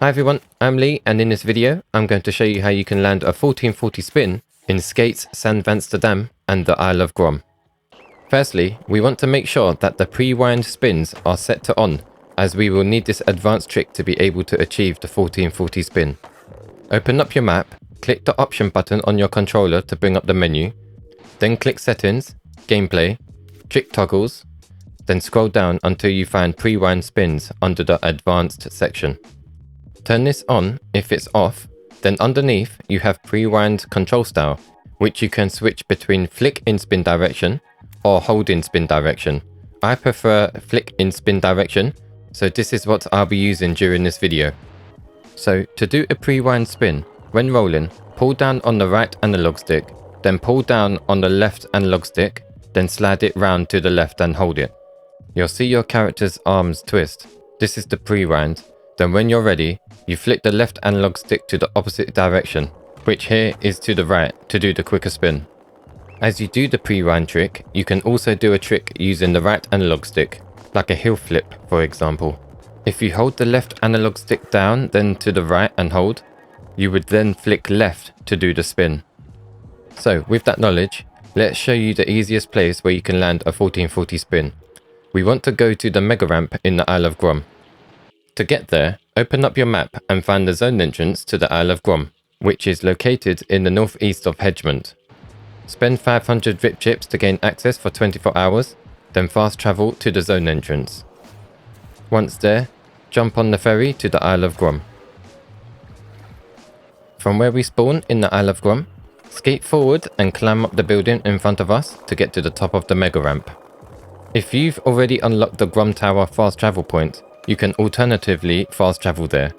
Hi everyone, I'm Lee, and in this video I'm going to show you how you can land a 1440 spin in Skate's San Vansterdam and the Isle of Grom. Firstly, we want to make sure that the pre-wind spins are set to on, as we will need this advanced trick to be able to achieve the 1440 spin. Open up your map, click the option button on your controller to bring up the menu, then click Settings, Gameplay, Trick Toggles, then scroll down until you find pre-wind spins under the Advanced section. Turn this on. If it's off, then underneath you have pre-wind control style, which you can switch between flick in spin direction or hold in spin direction. I prefer flick in spin direction, so this is what I'll be using during this video. So to do a pre-wind spin, when rolling, pull down on the right analog stick, then pull down on the left analog stick, then slide it round to the left and hold it. You'll see your character's arms twist. This is the pre-wind. Then when you're ready, you flick the left analog stick to the opposite direction, which here is to the right, to do the quicker spin. As you do the pre-wind trick, you can also do a trick using the right analog stick, like a heel flip for example. If you hold the left analog stick down, then to the right and hold, you would then flick left to do the spin. So with that knowledge, let's show you the easiest place where you can land a 1440 spin. We want to go to the mega ramp in the Isle of Grom. To get there, open up your map and find the zone entrance to the Isle of Grom, which is located in the northeast of Hedgemont. Spend 500 VIP chips to gain access for 24 hours, then fast travel to the zone entrance. Once there, jump on the ferry to the Isle of Grom. From where we spawn in the Isle of Grom, skate forward and climb up the building in front of us to get to the top of the mega ramp. If you've already unlocked the Grom Tower fast travel point, you can alternatively fast travel there.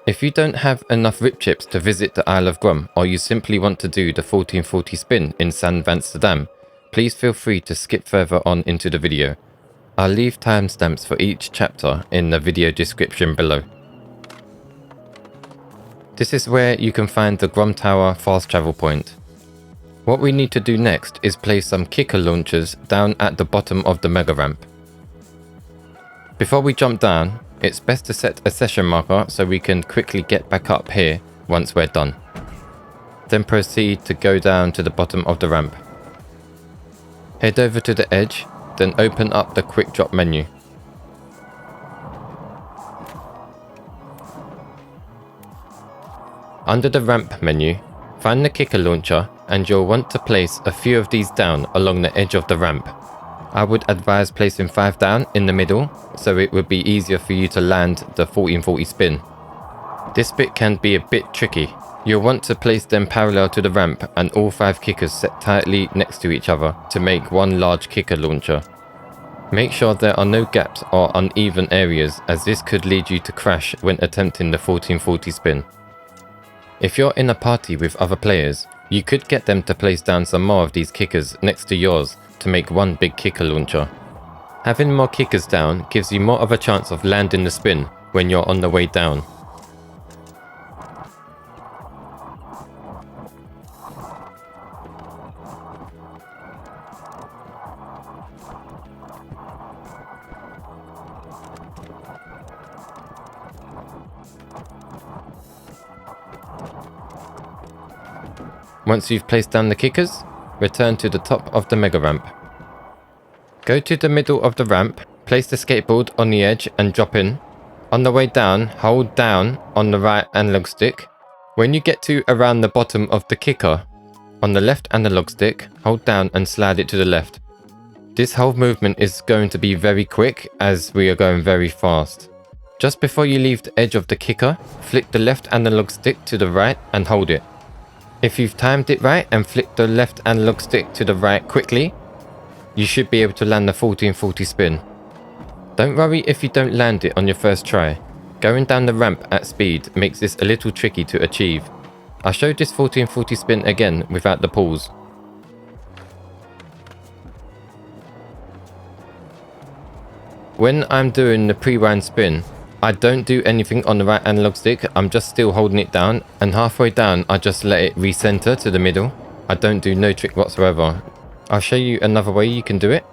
If you don't have enough VIP chips to visit the Isle of Grom, or you simply want to do the 1440 spin in San Vansterdam, please feel free to skip further on into the video. I'll leave timestamps for each chapter in the video description below. This is where you can find the Grom Tower fast travel point. What we need to do next is place some kicker launchers down at the bottom of the mega ramp. Before we jump down, it's best to set a session marker so we can quickly get back up here once we're done. Then proceed to go down to the bottom of the ramp. Head over to the edge, then open up the quick drop menu. Under the ramp menu, find the kicker launcher and you'll want to place a few of these down along the edge of the ramp. I would advise placing 5 down in the middle, so it would be easier for you to land the 1440 spin. This bit can be a bit tricky. You'll want to place them parallel to the ramp and all 5 kickers set tightly next to each other to make one large kicker launcher. Make sure there are no gaps or uneven areas, as this could lead you to crash when attempting the 1440 spin. If you're in a party with other players, you could get them to place down some more of these kickers next to yours to make one big kicker launcher. Having more kickers down gives you more of a chance of landing the spin when you're on the way down. Once you've placed down the kickers, return to the top of the mega ramp. Go to the middle of the ramp, place the skateboard on the edge and drop in. On the way down, hold down on the right analog stick. When you get to around the bottom of the kicker, on the left analog stick, hold down and slide it to the left. This whole movement is going to be very quick as we are going very fast. Just before you leave the edge of the kicker, flick the left analog stick to the right and hold it. If you've timed it right and flick the left analog stick to the right quickly, you should be able to land the 1440 spin. Don't worry if you don't land it on your first try. Going down the ramp at speed makes this a little tricky to achieve. I'll show this 1440 spin again without the pause. When I'm doing the pre-wind spin, I don't do anything on the right analog stick, I'm just still holding it down, and halfway down I just let it recenter to the middle. I don't do no trick whatsoever. I'll show you another way you can do it.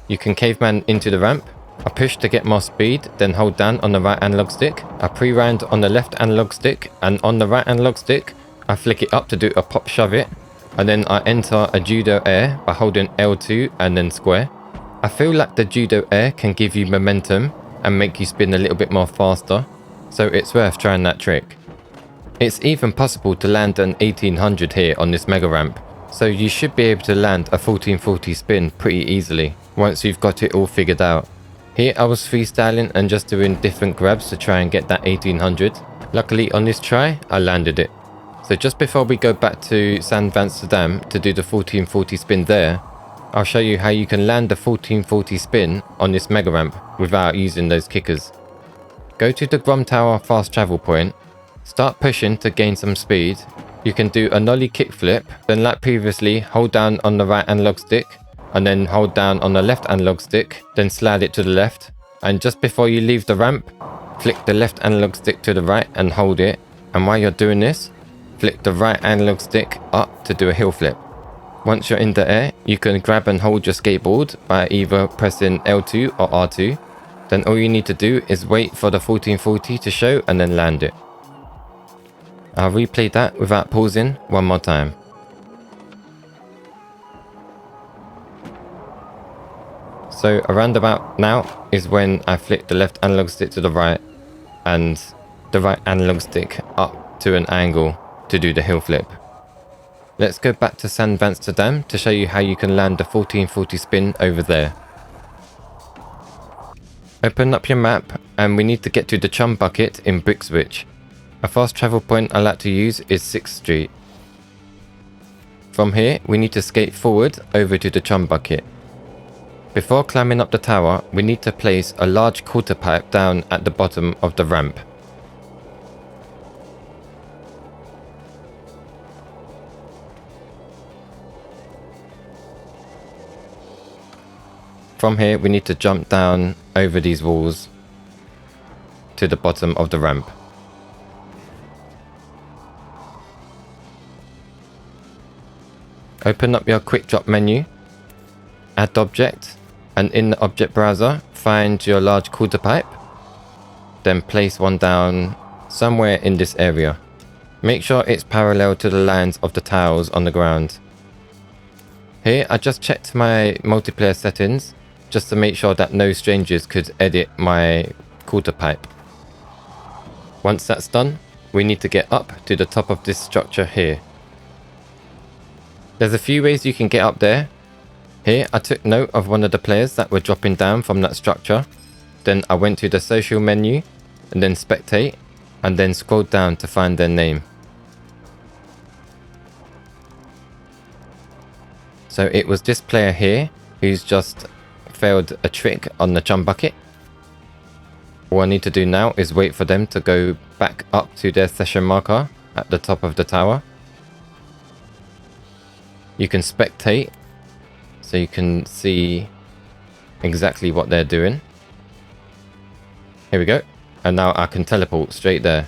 You can caveman into the ramp, push to get more speed, then hold down on the right analog stick. I pre-round on the left analog stick, and on the right analog stick, I flick it up to do a pop shove it. And then I enter a judo air by holding L2 and then square. I feel like the judo air can give you momentum and make you spin a little bit more faster, so it's worth trying that trick. It's even possible to land an 1800 here on this mega ramp, so you should be able to land a 1440 spin pretty easily once you've got it all figured out. Here I was freestyling and just doing different grabs to try and get that 1800. Luckily on this try, I landed it. So just before we go back to San Vansterdam to do the 1440 spin there, I'll show you how you can land the 1440 spin on this mega ramp without using those kickers. Go to the Grom Tower fast travel point, start pushing to gain some speed. You can do a nollie kickflip, then like previously hold down on the right analog stick, and then hold down on the left analog stick, then slide it to the left, and just before you leave the ramp, flick the left analog stick to the right and hold it, and while you're doing this, flick the right analog stick up to do a hill flip. Once you're in the air, you can grab and hold your skateboard by either pressing L2 or R2. Then all you need to do is wait for the 1440 to show and then land it. I'll replay that without pausing one more time. So around about now is when I flick the left analog stick to the right and the right analog stick up to an angle to do the hill flip. Let's go back to San Vansterdam to show you how you can land the 1440 spin over there. Open up your map and we need to get to the chum bucket in Brixwich. A fast travel point I like to use is 6th Street. From here we need to skate forward over to the chum bucket. Before climbing up the tower, we need to place a large quarter pipe down at the bottom of the ramp. From here, we need to jump down over these walls to the bottom of the ramp. Open up your quick drop menu, add object, and in the object browser, find your large quarter pipe. Then place one down somewhere in this area. Make sure it's parallel to the lines of the tiles on the ground. Here, I just checked my multiplayer settings, just to make sure that no strangers could edit my quarter pipe. Once that's done, we need to get up to the top of this structure here. There's a few ways you can get up there. Here I took note of one of the players that were dropping down from that structure. Then I went to the social menu and then spectate and then scrolled down to find their name. So it was this player here who's just failed a trick on the chum bucket. All I need to do now is wait for them to go back up to their session marker at the top of the tower. You can spectate so you can see exactly what they're doing. Here we go. And now I can teleport straight there.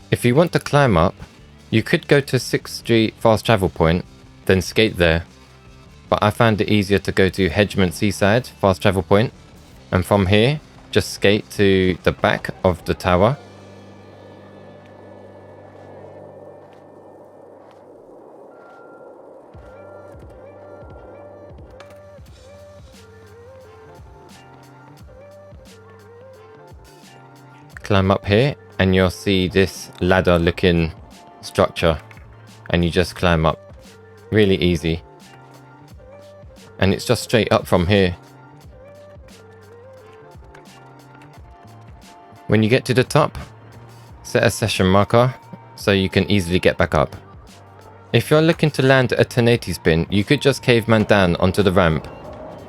If you want to climb up, you could go to 6th Street fast travel point, then skate there. But I found it easier to go to Hedgemont Seaside fast travel point, and from here just skate to the back of the tower. Climb up here and you'll see this ladder looking structure, and you just climb up. Really easy. And it's just straight up from here. When you get to the top, set a session marker so you can easily get back up. If you're looking to land a 1080 spin, you could just caveman down onto the ramp,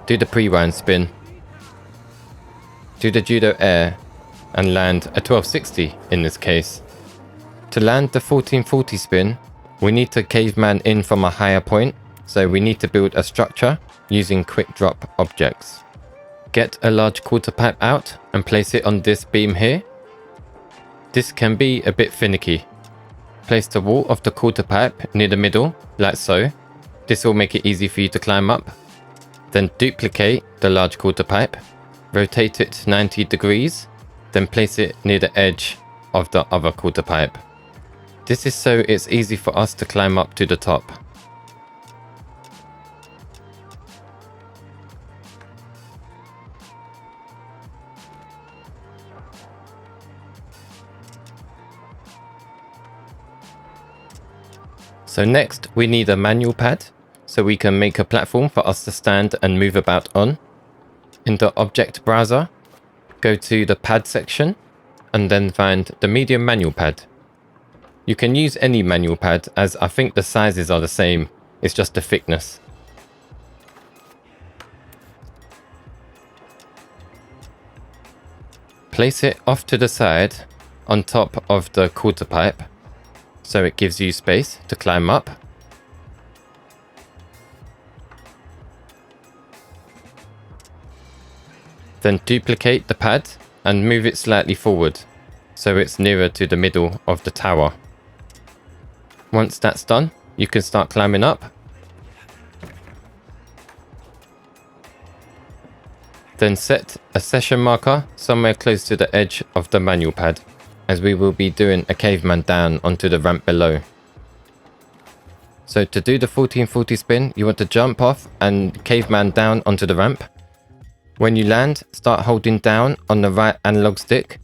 do the pre-wind spin, do the judo air, and land a 1260 in this case. To land the 1440 spin, we need to caveman in from a higher point, so we need to build a structure using quick drop objects. Get a large quarter pipe out and place it on this beam here. This can be a bit finicky. Place the wall of the quarter pipe near the middle, like so. This will make it easy for you to climb up. Then duplicate the large quarter pipe, rotate it 90 degrees, then place it near the edge of the other quarter pipe. This is so it's easy for us to climb up to the top. So next we need a manual pad, so we can make a platform for us to stand and move about on. In the object browser, go to the pad section and then find the medium manual pad. You can use any manual pad as I think the sizes are the same, it's just the thickness. Place it off to the side on top of the quarter pipe, so it gives you space to climb up. Then duplicate the pad and move it slightly forward, so it's nearer to the middle of the tower. Once that's done, you can start climbing up. Then set a session marker somewhere close to the edge of the manual pad, as we will be doing a caveman down onto the ramp below. So to do the 1440 spin, you want to jump off and caveman down onto the ramp. When you land, start holding down on the right analog stick.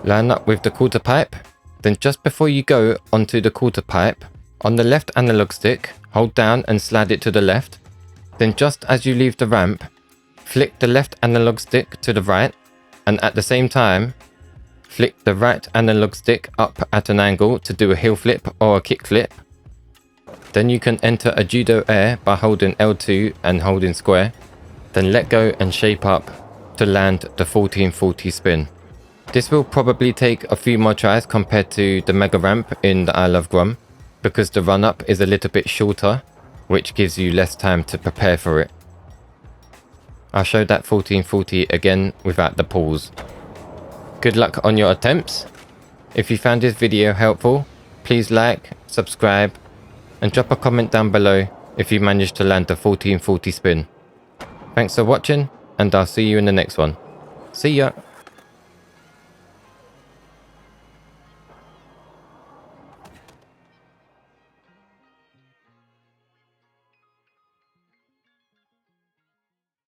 Line up with the quarter pipe. Then just before you go onto the quarter pipe, on the left analog stick, hold down and slide it to the left. Then just as you leave the ramp, flick the left analog stick to the right, and at the same time, flick the right analog stick up at an angle to do a heel flip or a kick flip. Then you can enter a judo air by holding L2 and holding square. Then let go and shape up to land the 1440 spin. This will probably take a few more tries compared to the mega ramp in the Isle of Grom, because the run up is a little bit shorter, which gives you less time to prepare for it. I'll show that 1440 again without the pause. Good luck on your attempts. If you found this video helpful, please like, subscribe, and drop a comment down below if you managed to land the 1440 spin. Thanks for watching, and I'll see you in the next one. See ya!